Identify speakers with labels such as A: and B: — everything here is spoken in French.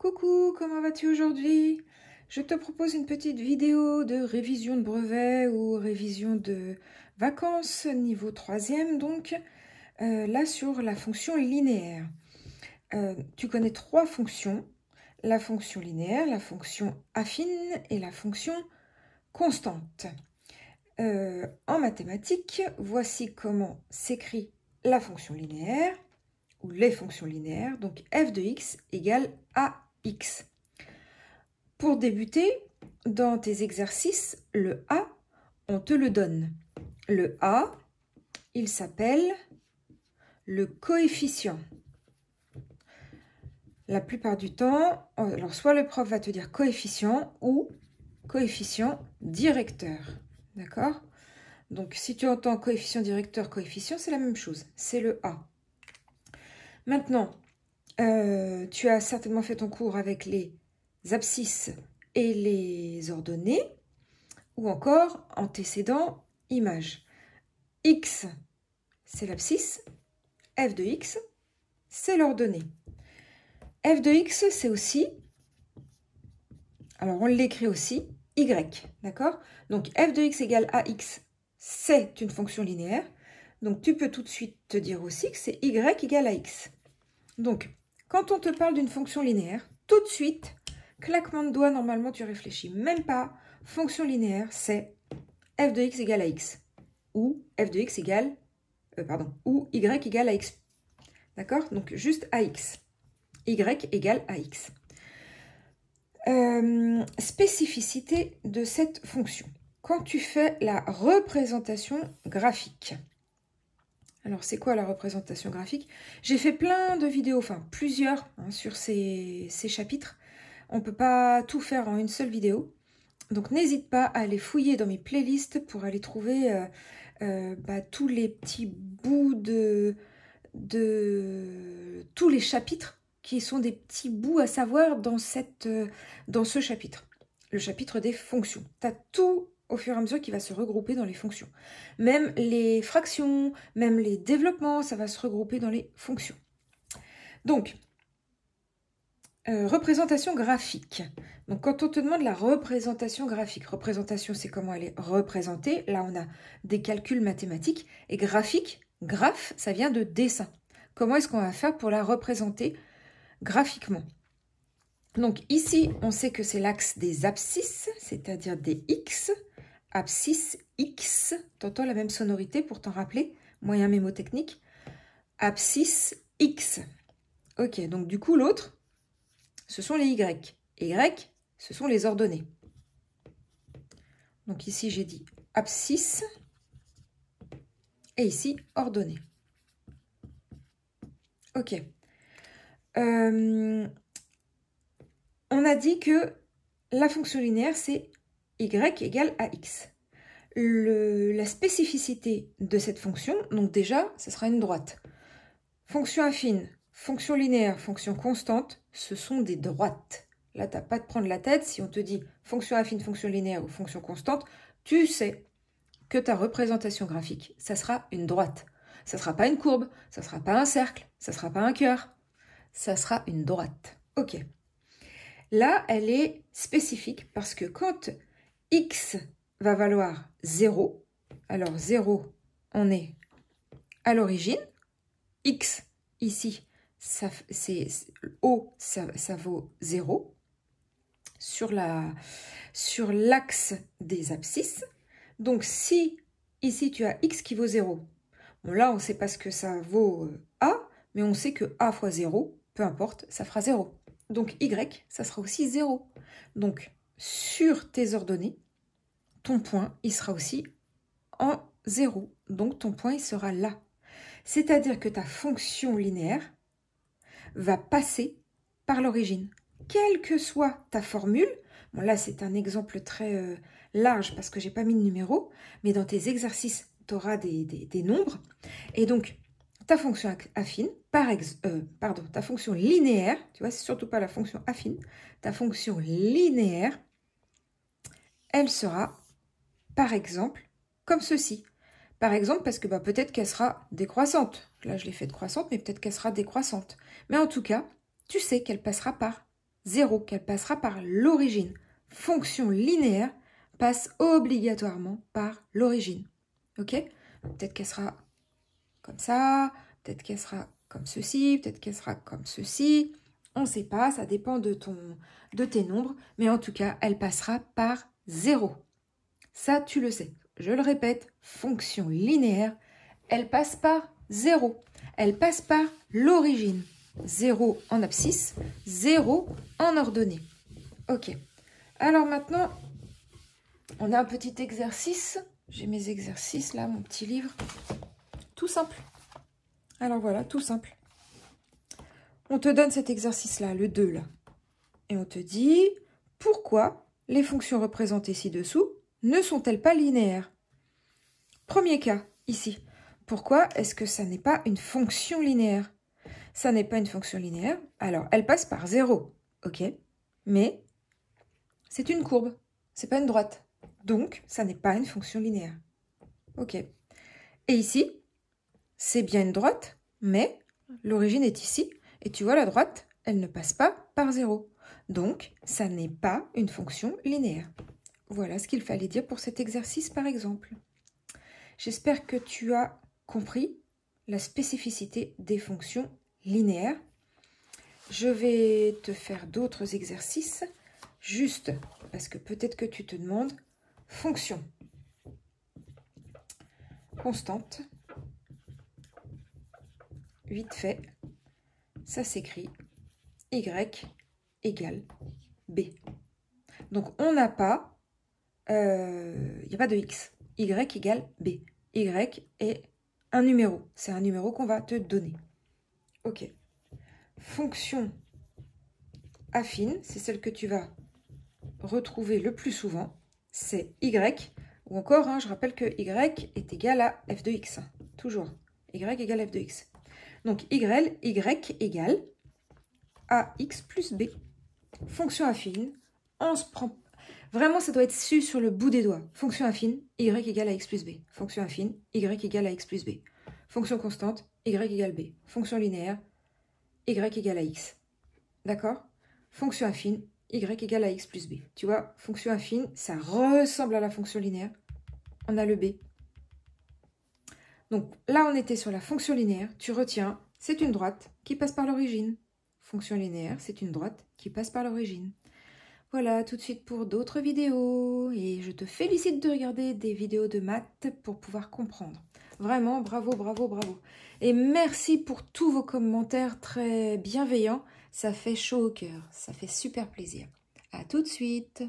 A: Coucou, comment vas-tu aujourd'hui? Je te propose une petite vidéo de révision de brevet ou révision de vacances, niveau 3e donc, là sur la fonction linéaire. Tu connais trois fonctions, la fonction linéaire, la fonction affine et la fonction constante. En mathématiques, voici comment s'écrit la fonction linéaire, ou les fonctions linéaires, donc f de x égale ax. Pour débuter, dans tes exercices, le a, on te le donne. Le a, il s'appelle le coefficient. La plupart du temps, alors soit le prof va te dire coefficient ou coefficient directeur. D'accord? Donc si tu entends coefficient directeur, coefficient, c'est la même chose. C'est le a. Maintenant, tu as certainement fait ton cours avec les abscisses et les ordonnées, ou encore antécédent image. X, c'est l'abscisse, f de x, c'est l'ordonnée. F de x, c'est aussi, alors on l'écrit aussi, y, d'accord? Donc f de x égale ax, c'est une fonction linéaire, donc tu peux tout de suite te dire aussi que c'est y égale ax. Donc, quand on te parle d'une fonction linéaire, tout de suite, claquement de doigts, normalement, tu réfléchis même pas. Fonction linéaire, c'est f de x égale à x. Ou f de x égale, ou y égale à x. D'accord? Donc, juste ax. Y égale ax. Spécificité de cette fonction. Quand tu fais la représentation graphique. Alors, c'est quoi la représentation graphique? J'ai fait plein de vidéos, enfin plusieurs, sur ces chapitres. On ne peut pas tout faire en une seule vidéo. Donc, n'hésite pas à aller fouiller dans mes playlists pour aller trouver tous les petits bouts de tous les chapitres qui sont des petits bouts à savoir dans ce chapitre. Le chapitre des fonctions. Tu as tout au fur et à mesure qui va se regrouper dans les fonctions. Même les fractions, même les développements, ça va se regrouper dans les fonctions. Donc, représentation graphique. Donc, quand on te demande la représentation graphique, représentation, c'est comment elle est représentée. Là, on a des calculs mathématiques. Et graphique, graphe, ça vient de dessin. Comment est-ce qu'on va faire pour la représenter graphiquement? Donc, ici, on sait que c'est l'axe des abscisses, c'est-à-dire des x. Abscisse x, t'entends la même sonorité pour t'en rappeler, moyen mémotechnique. Abscisse x. Ok, donc du coup, l'autre, ce sont les y. Et y, ce sont les ordonnées. Donc ici, j'ai dit abscisse. Et ici, ordonnée. Ok. On a dit que la fonction linéaire, c'est y égale à x. La spécificité de cette fonction, donc déjà, ce sera une droite. Fonction affine, fonction linéaire, fonction constante, ce sont des droites. Là, tu n'as pas de prendre la tête. Si on te dit fonction affine, fonction linéaire ou fonction constante, tu sais que ta représentation graphique, ça sera une droite. Ça ne sera pas une courbe, ça ne sera pas un cercle, ça ne sera pas un cœur. Ça sera une droite. Ok. Là, elle est spécifique parce que quand x va valoir 0, alors 0, on est à l'origine. X, ici, ça vaut 0 sur l'axe des abscisses. Donc, si ici, tu as x qui vaut 0, bon, là, on ne sait pas ce que ça vaut a, mais on sait que a fois 0, peu importe, ça fera 0. Donc, y, ça sera aussi 0. Donc, sur tes ordonnées, ton point, il sera aussi en 0. Donc, ton point, il sera là. C'est-à-dire que ta fonction linéaire va passer par l'origine. Quelle que soit ta formule, bon là c'est un exemple très large parce que je n'ai pas mis de numéro, mais dans tes exercices, tu auras des nombres. Et donc, ta fonction affine, ta fonction linéaire, tu vois, c'est surtout pas la fonction affine, ta fonction linéaire, elle sera, par exemple, comme ceci. Par exemple, parce que peut-être qu'elle sera décroissante. Là, je l'ai fait croissante, mais peut-être qu'elle sera décroissante. Mais en tout cas, tu sais qu'elle passera par 0, qu'elle passera par l'origine. Fonction linéaire passe obligatoirement par l'origine. Ok? Peut-être qu'elle sera comme ça, peut-être qu'elle sera comme ceci, peut-être qu'elle sera comme ceci. On ne sait pas, ça dépend de tes nombres, mais en tout cas, elle passera par 0. Ça, tu le sais. Je le répète, fonction linéaire, elle passe par 0. Elle passe par l'origine. 0 en abscisse, 0 en ordonnée. Ok. Alors maintenant, on a un petit exercice. J'ai mes exercices là, mon petit livre. Tout simple. Alors voilà, tout simple. On te donne cet exercice-là, le 2 là. Et on te dit, pourquoi les fonctions représentées ci-dessous ne sont-elles pas linéaires? Premier cas, ici. Pourquoi est-ce que ça n'est pas une fonction linéaire? Ça n'est pas une fonction linéaire. Alors, elle passe par 0. Ok. Mais c'est une courbe. C'est pas une droite. Donc, ça n'est pas une fonction linéaire. Ok. Et ici, c'est bien une droite, mais l'origine est ici. Et tu vois, la droite, elle ne passe pas par 0. Donc, ça n'est pas une fonction linéaire. Voilà ce qu'il fallait dire pour cet exercice, par exemple. J'espère que tu as compris la spécificité des fonctions linéaires. Je vais te faire d'autres exercices, juste parce que peut-être que tu te demandes, fonction constante, vite fait, ça s'écrit y égale b. Donc on n'a pas, il n'y a pas de x, y égale b. Y est un numéro, c'est un numéro qu'on va te donner. Ok. Fonction affine, c'est celle que tu vas retrouver le plus souvent, c'est y, ou encore, hein, je rappelle que y est égal à f de x, toujours, y égale f de x. Donc y égale ax plus b. Fonction affine, on se prend, vraiment ça doit être su sur le bout des doigts. Fonction affine, y égale à x plus b. Fonction affine, y égale à x plus b. Fonction constante, y égale b. Fonction linéaire, y égale à x. D'accord? Fonction affine, y égale à x plus b. Tu vois, fonction affine, ça ressemble à la fonction linéaire. On a le b. Donc là, on était sur la fonction linéaire. Tu retiens, c'est une droite qui passe par l'origine. Fonction linéaire, c'est une droite qui passe par l'origine. Voilà, tout de suite pour d'autres vidéos. Et je te félicite de regarder des vidéos de maths pour pouvoir comprendre. Vraiment, bravo, bravo, bravo. Et merci pour tous vos commentaires très bienveillants. Ça fait chaud au cœur. Ça fait super plaisir. À tout de suite.